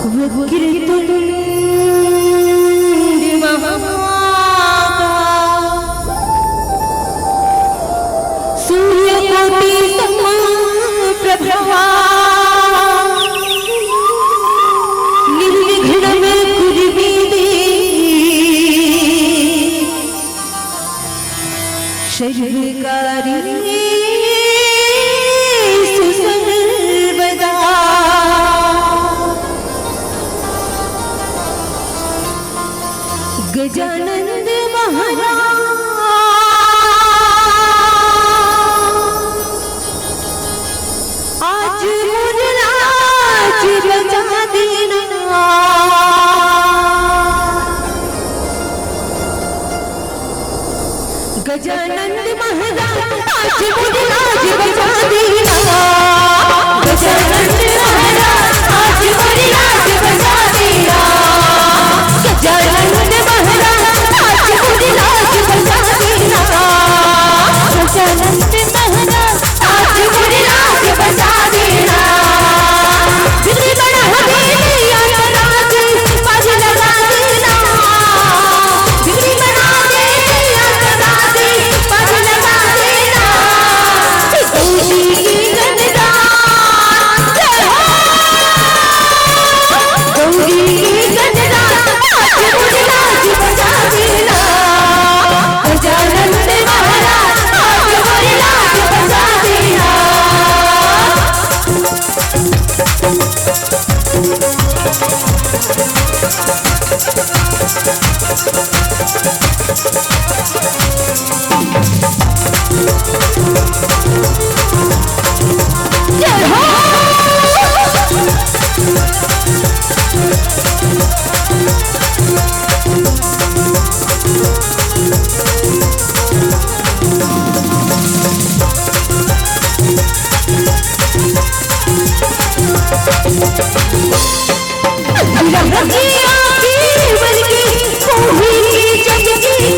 वक्रतुंड महाकाय सूर्यकोटि समप्रभा निर्विघ्नं कुरु मे देवी सर्वकार्येषु सर्वदा। गजानन महाराज आज मुरलाज बजा देना। गजानन महाराज आज मुरलाज बजा देना। गजानन महाराज आज मुरलाज बजा देना। गजानन महाराज आज मुरलाज बजा देना। गजानन महाराज आज मुरलाज बजा देना। बिगड़ी बड़ा हवेली आया राज पाज लगा देना। बिगड़ी बड़ा हवेली आया राज पाज लगा देना। गौरी की गंगा जय हो। गौरी की गंगा आज मुरलाज बजा देना। गजानन महाराज आज मुरलाज बजा देना। जय हो। रंगिया की बलकी कोही की जग की